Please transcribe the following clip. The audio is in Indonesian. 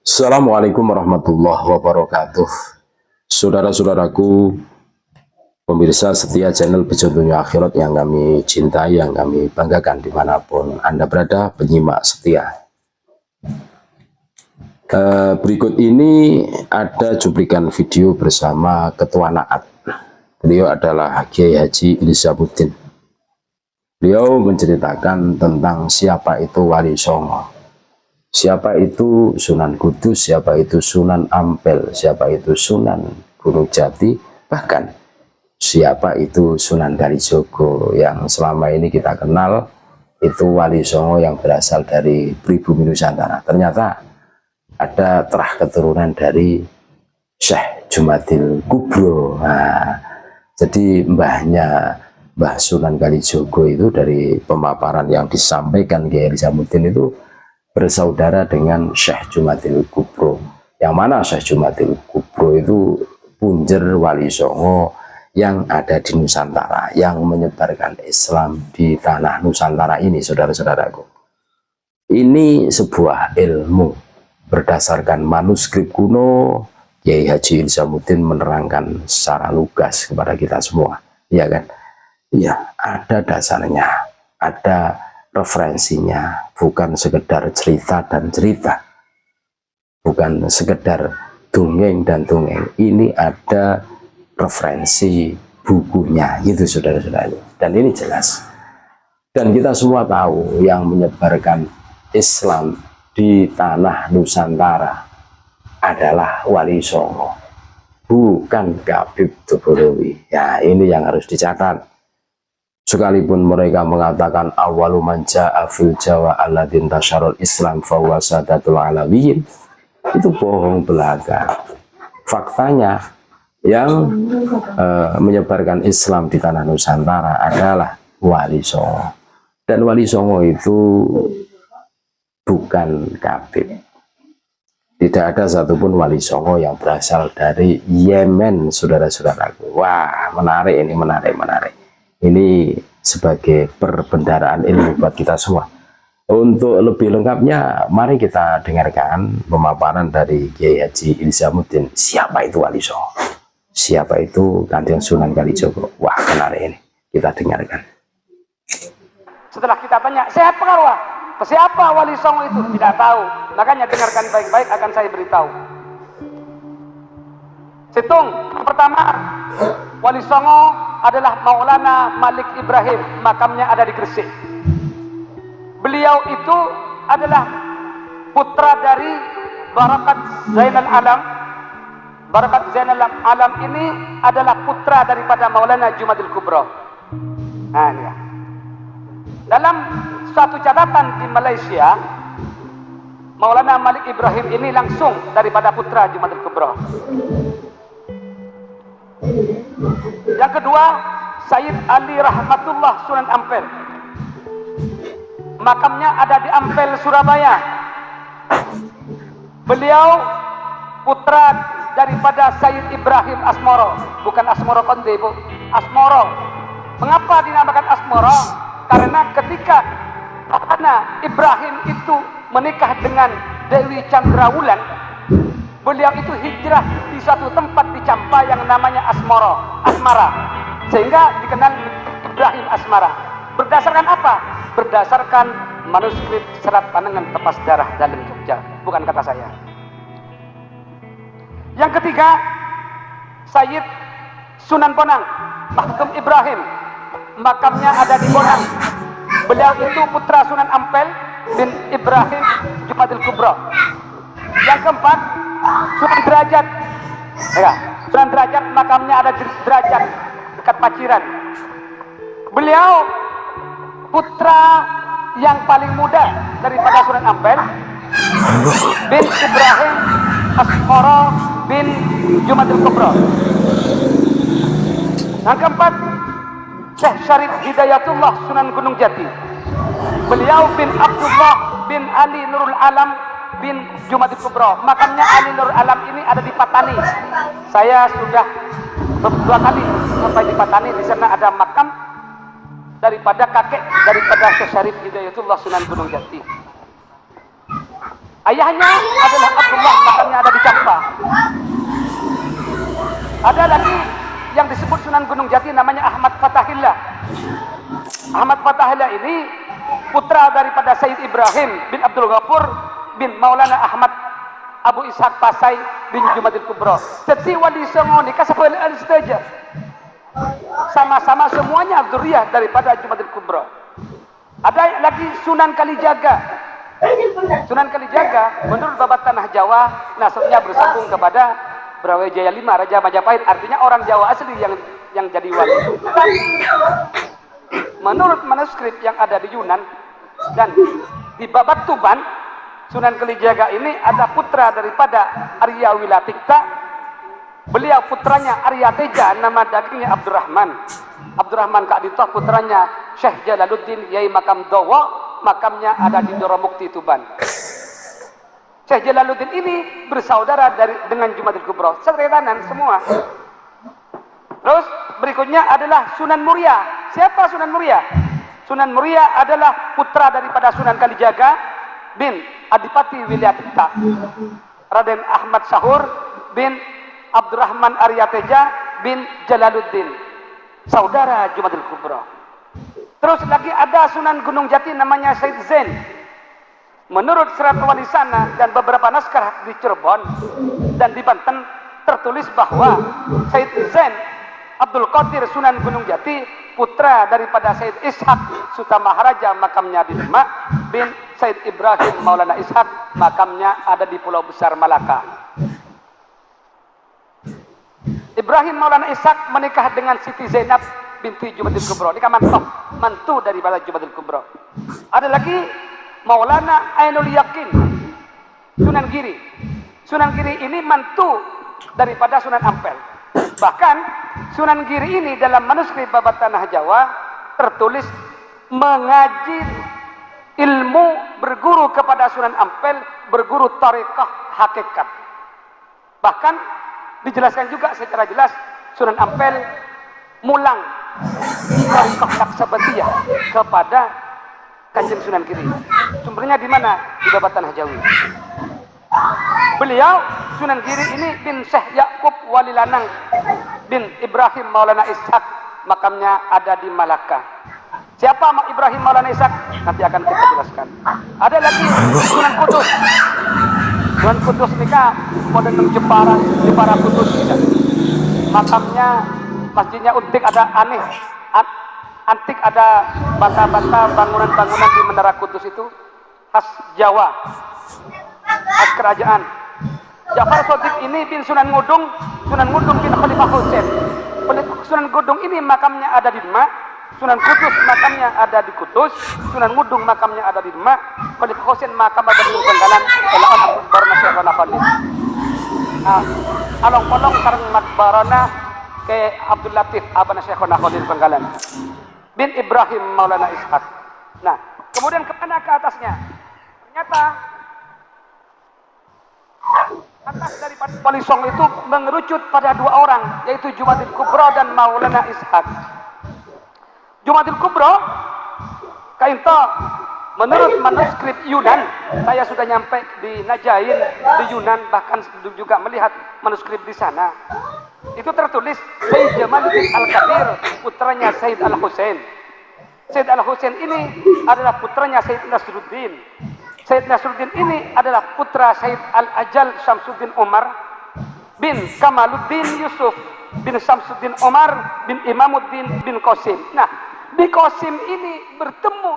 Assalamualaikum warahmatullahi wabarakatuh. Saudara-saudaraku, pemirsa setia channel Pecontohnya Akhirat yang kami cintai, yang kami banggakan dimanapun Anda berada, penyimak setia. Berikut ini ada cuplikan video bersama Ketua Naat. Beliau adalah Kiai Haji Ilisamuddin. Beliau menceritakan tentang siapa itu Wali Songo, siapa itu Sunan Kudus, siapa itu Sunan Ampel, siapa itu Sunan Gunung Jati, bahkan siapa itu Sunan Kalijogo yang selama ini kita kenal itu Wali Songo yang berasal dari pribumi Nusantara. Ternyata ada terah keturunan dari Syekh Jumadil Kubro. Nah, jadi Mbah Sunan Kalijogo itu dari pemaparan yang disampaikan Kiai Ilisamuddin itu bersaudara dengan Syekh Jumadil Kubro. Yang mana Syekh Jumadil Kubro itu punjer Wali Songo yang ada di Nusantara, yang menyebarkan Islam di tanah Nusantara ini, saudara-saudaraku. Ini sebuah ilmu berdasarkan manuskrip kuno. Kiai Haji Ilisamuddin menerangkan secara lugas kepada kita semua, ya kan? Ya, ada dasarnya, ada referensinya, bukan sekedar cerita dan cerita, bukan sekedar dongeng dan dongeng. Ini ada referensi bukunya, gitu saudara-saudara. Dan ini jelas. Dan kita semua tahu yang menyebarkan Islam di tanah Nusantara adalah Wali Songo, bukan Habib Tobolowi. Ya, ini yang harus dicatat. Sekalipun mereka mengatakan awalu man ja'a fil Jawa alladhin tasyarul Islam fahuwa sadatul alawiyin, itu bohong belaka. Faktanya yang menyebarkan Islam di tanah Nusantara adalah Wali Songo. Dan Wali Songo itu bukan Habib. Tidak ada satupun Wali Songo yang berasal dari Yemen, saudara-saudaraku. Wah, menarik ini, menarik. Ini sebagai perbendaharaan ilmu buat kita semua. Untuk lebih lengkapnya, mari kita dengarkan pemaparan dari Kiai Haji Ilisamuddin. Siapa itu Wali Songo? Siapa itu Kanjeng Sunan Kalijogo? Wah, menarik ini. Kita dengarkan. Setelah kita tanya, siapa Karwa? Siapa Wali Songo itu? Tidak tahu. Makanya dengarkan baik-baik, akan saya beritahu. Situng, pertama, Wali Songo adalah Maulana Malik Ibrahim, makamnya ada di Gresik. Beliau itu adalah putra dari Barakat Zainal Alam. Barakat Zainal Alam ini adalah putra daripada Maulana Jumadil Kubro. Nah, ini ya. Dalam suatu catatan di Malaysia, Maulana Malik Ibrahim ini langsung daripada putra Jumadil Kubro. Yang kedua, Sayyid Ali Rahmatullah Sunan Ampel, makamnya ada di Ampel, Surabaya. Beliau putra daripada Sayyid Ibrahim Asmoro, bukan Asmoro Konde, Bu. Asmoro. Mengapa dinamakan Asmoro? Karena ketika Ibrahim itu menikah dengan Dewi Chandrawulan, beliau itu hijrah di suatu tempat di Campa yang namanya Asmara, sehingga dikenal Ibrahim Asmara. Berdasarkan apa? Berdasarkan manuskrip Serat Panengan Tepas Darah dalam Jogja, bukan kata saya. Yang ketiga, Sayyid Sunan Bonang Mahkum Ibrahim, makamnya ada di Bonang. Beliau itu putra Sunan Ampel bin Ibrahim Jumadil Kubro. Yang keempat, Sunan Derajat. Ya, Sunan Derajat makamnya ada di Derajat dekat Paciran. Beliau putra yang paling muda daripada Sunan Ampel bin Ibrahim Asmoro bin Jumadil Kubro. Yang keempat, Syekh Syarif Hidayatullah Sunan Gunung Jati. Beliau bin Abdullah bin Ali Nurul Alam bin Jumadil Kubro. Makamnya Ali Nurul Alam ini ada di Patani. Saya sudah 2 kali sampai di Patani. Di sana ada makam daripada kakek daripada Syekh Syarif Hidayatullah Sunan Gunung Jati. Ayahnya adalah Abdullah, makamnya ada di Campa. Ada lagi yang disebut Sunan Gunung Jati namanya Ahmad Fatahillah. Ahmad Fatahillah ini putra daripada Sayyid Ibrahim bin Abdul Ghafur bin Maulana Ahmad Abu Ishaq Pasai bin Jumadil Kubro. Seti wali semua ni kasapal al-staja. Sama-sama semuanya dzurriyyah daripada Jumadil Kubro. Ada lagi Sunan Kalijaga. Sunan Kalijaga menurut babat tanah Jawa nasabnya bersambung kepada Brawijaya V Raja Majapahit, artinya orang Jawa asli yang jadi wali. Tapi menurut manuskrip yang ada di Yunan dan di babat Tuban, Sunan Kalijaga ini ada putra daripada Arya Wilatikta. Beliau putranya Arya Teja, nama dagingnya Abdurrahman. Abdurrahman Ka'ditah putranya Syekh Jalaluddin Yai Makam Dowo, makamnya ada di Doromukti Tuban. Syekh Jalaluddin ini bersaudara dengan Jumadil Kubro, seretanan semua. Terus berikutnya adalah Sunan Muria. Siapa Sunan Muria? Sunan Muria adalah putra daripada Sunan Kalijaga bin Adipati Wilayatikta, Raden Ahmad Sahur bin Abdurrahman Arya Teja bin Jalaluddin, saudara Jumadil Kubro. Terus lagi ada Sunan Gunung Jati namanya Said Zain. Menurut Serat Wali Sana dan beberapa naskah di Cirebon dan di Banten tertulis bahwa Said Zain Abdul Qadir Sunan Gunung Jati putra daripada Said Ishaq Sutamaharaja, makamnya di Demak, bin Said Ibrahim Maulana Ishaq, makamnya ada di Pulau Besar Malaka. Ibrahim Maulana Ishaq menikah dengan Siti Zainab binti Jumadil Kubro. Ini kan mantu dari bala Jumadil Kubro. Ada lagi Maulana Ainul Yakin Sunan Giri. Sunan Giri ini mantu daripada Sunan Ampel. Bahkan Sunan Giri ini dalam manuskrip babat tanah Jawa tertulis mengaji ilmu, berguru kepada Sunan Ampel, berguru tarekah hakikat. Bahkan dijelaskan juga secara jelas Sunan Ampel mulang tarekah Naqsabandiyah kepada Kanjeng Sunan Giri. Sumbernya di mana? Di babat tanah Jawi. Beliau Sunan Giri ini bin Syekh Yakub Wali Lanang bin Ibrahim Maulana Ishaq, makamnya ada di Malaka. Siapa Ibrahim Maulana Ishaq? Nanti akan kita jelaskan. Ada lagi Sunan Kudus. Sunan Kudus ini kan modern Jepara Kudus. Makamnya masjidnya unik, ada aneh, antik, ada bata-bata bangunan-bangunan di Menara Kudus itu khas Jawa, khas kerajaan. Ja'far Shadiq ini bin Sunan Ngudung bin Khalifah Husain. Sunan Ngudung ini makamnya ada di Demak, Sunan Kudus makamnya ada di Kudus, Sunan Ngudung makamnya ada di Demak, Khalifah Husain makam ada di Penggalan, Elaon Barna Syekhona Khalid. Along-along sareng makbarana ke Abdul Latif Abana Syekhona Khalid Penggalan bin Ibrahim Maulana Ishaq. Nah, kemudian kemana ke atasnya? Ternyata atas daripada Wali Songo itu mengerucut pada dua orang, yaitu Jumadil Kubro dan Maulana Ishaq. Jumadil Kubro kainto menurut manuskrip Yunan, saya sudah nyampe di Najain di Yunan, bahkan juga melihat manuskrip di sana. Itu tertulis Sayyid Jamaluddin Al-Kabir, putranya Sayyid Al-Husain. Sayyid Al-Husain ini adalah putranya Sayyid Nasruddin. Sayyid Nasruddin ini adalah putra Sayyid Al-Ajal Syamsuddin Umar bin Kamaluddin Yusuf bin Syamsuddin Umar bin Imamuddin bin Qasim. Nah, di Qasim ini bertemu